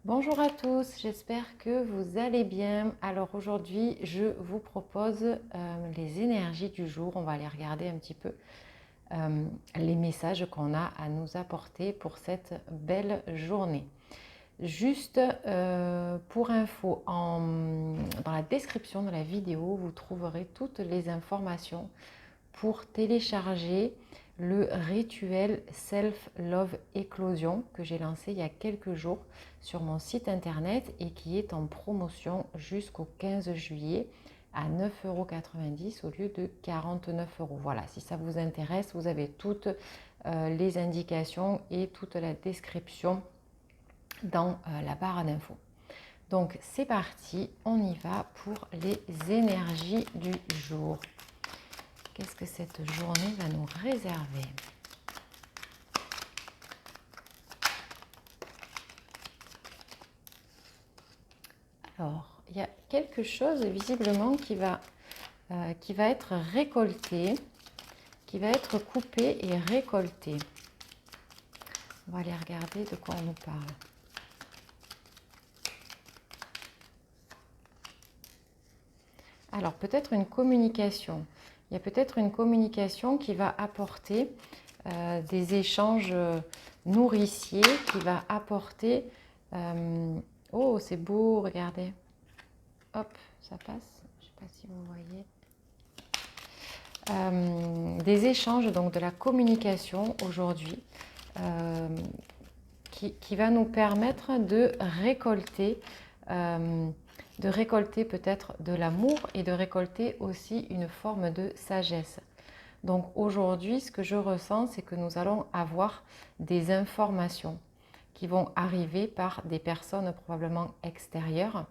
Bonjour à tous, j'espère que vous allez bien. Alors aujourd'hui, je vous propose les énergies du jour. On va aller regarder un petit peu les messages qu'on a à nous apporter pour cette belle journée. Juste pour info, dans la description de la vidéo, vous trouverez toutes les informations pour télécharger le rituel Self-Love Éclosion que j'ai lancé il y a quelques jours sur mon site internet et qui est en promotion jusqu'au 15 juillet à 9,90 € au lieu de 49 €. Voilà, si ça vous intéresse, vous avez toutes les indications et toute la description dans la barre d'infos. Donc c'est parti, on y va pour les énergies du jour. Qu'est-ce que cette journée va nous réserver? Alors, il y a quelque chose visiblement qui va être récolté, qui va être coupé et récolté. On va aller regarder de quoi on nous parle. Alors, peut-être une communication. Il y a peut-être une communication qui va apporter des échanges nourriciers, qui va apporter... oh, c'est beau, regardez. Hop, ça passe. Je ne sais pas si vous voyez. Des échanges, donc de la communication aujourd'hui, qui va nous permettre de récolter peut-être de l'amour et de récolter aussi une forme de sagesse. Donc aujourd'hui, ce que je ressens, c'est que nous allons avoir des informations qui vont arriver par des personnes probablement extérieures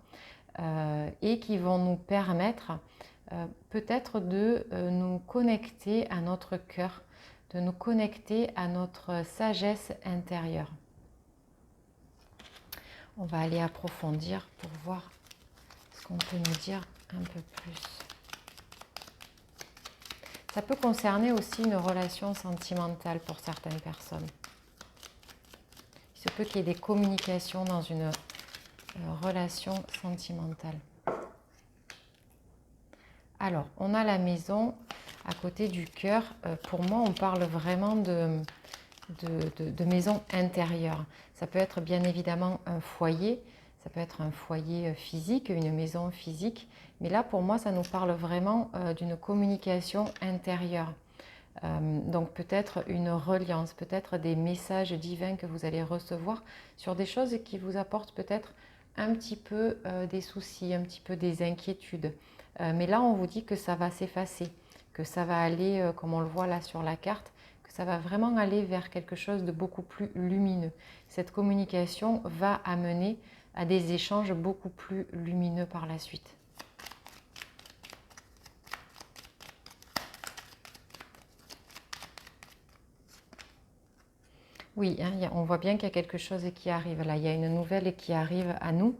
et qui vont nous permettre peut-être de nous connecter à notre cœur, de nous connecter à notre sagesse intérieure. On va aller approfondir pour voir ce qu'on peut nous dire un peu plus. Ça peut concerner aussi une relation sentimentale pour certaines personnes. Il se peut qu'il y ait des communications dans une relation sentimentale. Alors, on a la maison à côté du cœur. Pour moi, on parle vraiment de maison intérieure. Ça peut être bien évidemment un foyer, ça peut être un foyer physique, une maison physique. Mais là, pour moi, ça nous parle vraiment d'une communication intérieure. Donc peut-être une reliance, peut-être des messages divins que vous allez recevoir sur des choses qui vous apportent peut-être un petit peu des soucis, un petit peu des inquiétudes. Mais là, on vous dit que ça va s'effacer, que ça va aller, comme on le voit là sur la carte, que ça va vraiment aller vers quelque chose de beaucoup plus lumineux. Cette communication va amener à des échanges beaucoup plus lumineux par la suite. Oui, hein, on voit bien qu'il y a quelque chose qui arrive là. Il y a une nouvelle qui arrive à nous,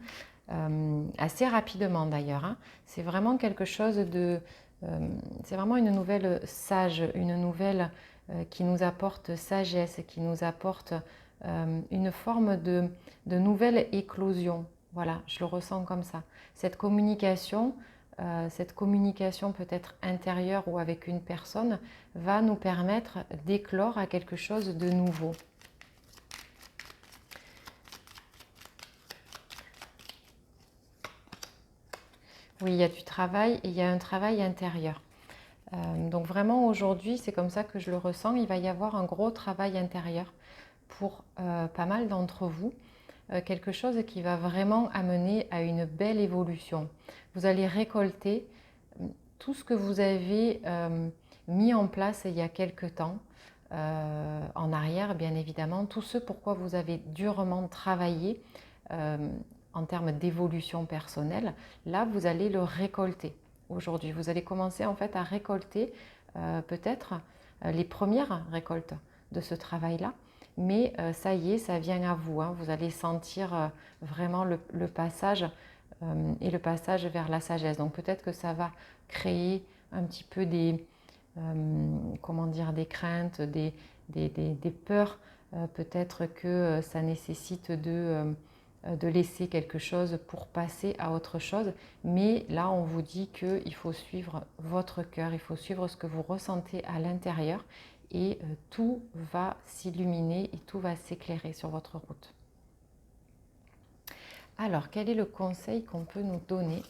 assez rapidement d'ailleurs. Hein. C'est vraiment quelque chose de... c'est vraiment une nouvelle sage, une nouvelle qui nous apporte sagesse, qui nous apporte une forme de nouvelle éclosion. Voilà, je le ressens comme ça. Cette communication peut-être intérieure ou avec une personne, va nous permettre d'éclore à quelque chose de nouveau. Oui, il y a du travail et il y a un travail intérieur. Donc vraiment aujourd'hui, c'est comme ça que je le ressens, il va y avoir un gros travail intérieur pour pas mal d'entre vous. Quelque chose qui va vraiment amener à une belle évolution. Vous allez récolter tout ce que vous avez mis en place il y a quelque temps, en arrière bien évidemment, tout ce pourquoi vous avez durement travaillé en termes d'évolution personnelle, là vous allez le récolter aujourd'hui. Vous allez commencer en fait à récolter peut-être les premières récoltes de ce travail-là, mais ça y est, ça vient à vous. Hein. Vous allez sentir vraiment le passage et le passage vers la sagesse. Donc peut-être que ça va créer un petit peu comment dire, des craintes, des peurs. Peut-être que ça nécessite de laisser quelque chose pour passer à autre chose. Mais là, on vous dit qu'il faut suivre votre cœur, il faut suivre ce que vous ressentez à l'intérieur et tout va s'illuminer et tout va s'éclairer sur votre route. Alors, quel est le conseil qu'on peut nous donner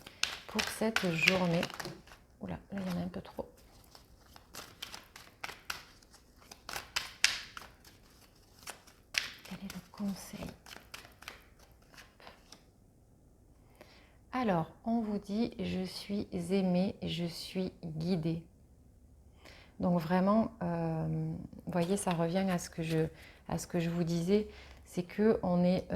pour cette journée? Oula, là, il y en a un peu trop. Quel est le conseil? Alors, on vous dit, je suis aimée, je suis guidée. Donc vraiment, vous voyez, ça revient à ce que je vous disais, c'est qu'on est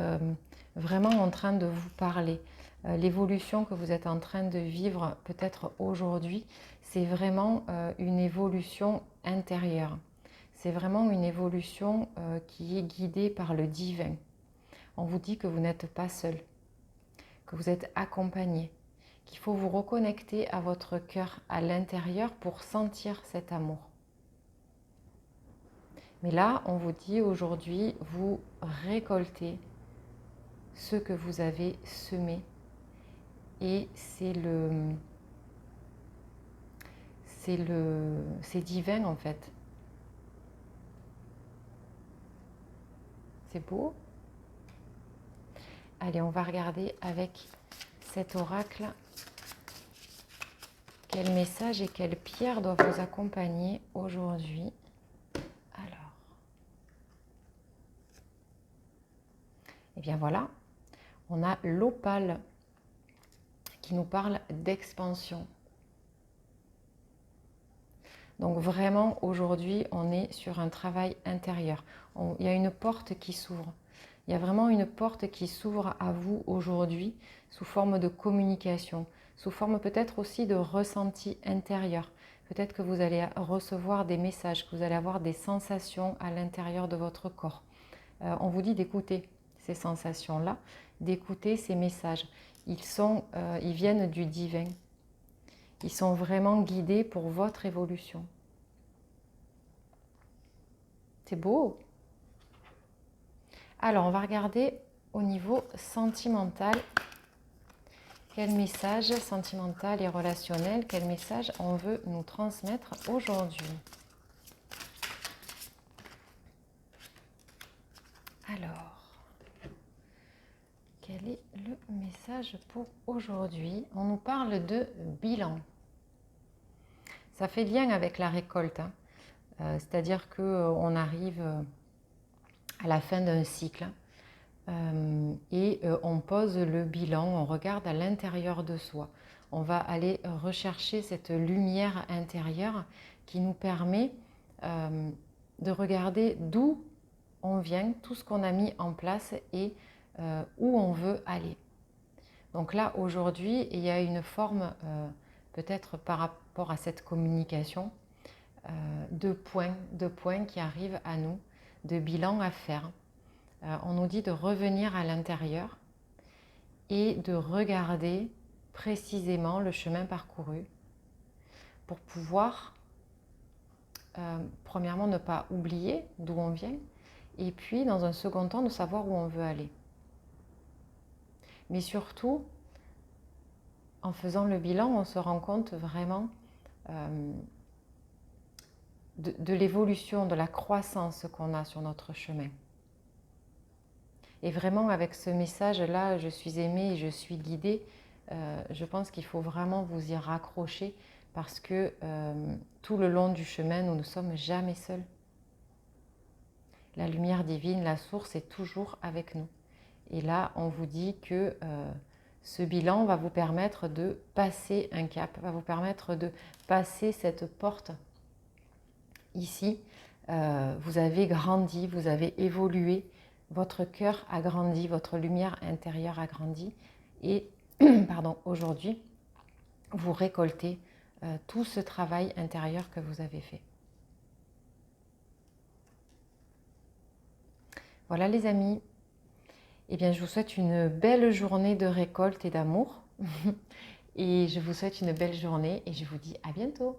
vraiment en train de vous parler. L'évolution que vous êtes en train de vivre peut-être aujourd'hui, c'est vraiment une évolution intérieure. C'est vraiment une évolution qui est guidée par le divin. On vous dit que vous n'êtes pas seul, que vous êtes accompagné, qu'il faut vous reconnecter à votre cœur à l'intérieur pour sentir cet amour. Mais là, on vous dit aujourd'hui, vous récoltez ce que vous avez semé. Et c'est divin en fait. C'est beau. Allez, on va regarder avec cet oracle quel message et quelle pierre doivent vous accompagner aujourd'hui. Alors, et bien voilà, on a l'opale qui nous parle d'expansion. Donc vraiment, aujourd'hui, on est sur un travail intérieur. Il y a une porte qui s'ouvre. Il y a vraiment une porte qui s'ouvre à vous aujourd'hui sous forme de communication, sous forme peut-être aussi de ressenti intérieur. Peut-être que vous allez recevoir des messages, que vous allez avoir des sensations à l'intérieur de votre corps. On vous dit d'écouter ces sensations-là, d'écouter ces messages. Ils viennent du divin. Ils sont vraiment guidés pour votre évolution. C'est beau. Alors, on va regarder au niveau sentimental. Quel message sentimental et relationnel, quel message on veut nous transmettre aujourd'hui? Alors, quel est le message pour aujourd'hui? On nous parle de bilan. Ça fait lien avec la récolte, hein. C'est-à-dire qu'on arrive à la fin d'un cycle et on pose le bilan, on regarde à l'intérieur de soi. On va aller rechercher cette lumière intérieure qui nous permet de regarder d'où on vient, tout ce qu'on a mis en place et où on veut aller. Donc là, aujourd'hui, il y a une forme, peut-être par rapport à cette communication, de points qui arrivent à nous, de bilan à faire. On nous dit de revenir à l'intérieur et de regarder précisément le chemin parcouru pour pouvoir, premièrement, ne pas oublier d'où on vient et puis, dans un second temps, de savoir où on veut aller. Mais surtout, en faisant le bilan, on se rend compte vraiment de l'évolution, de la croissance qu'on a sur notre chemin. Et vraiment, avec ce message-là, je suis aimée et je suis guidée, je pense qu'il faut vraiment vous y raccrocher parce que tout le long du chemin, nous ne sommes jamais seuls. La lumière divine, la source est toujours avec nous. Et là, on vous dit que ce bilan va vous permettre de passer un cap, va vous permettre de passer cette porte. Ici, vous avez grandi, vous avez évolué, votre cœur a grandi, votre lumière intérieure a grandi. Et pardon, aujourd'hui, vous récoltez tout ce travail intérieur que vous avez fait. Voilà les amis. Eh bien, je vous souhaite une belle journée de récolte et d'amour. Et je vous souhaite une belle journée et je vous dis à bientôt.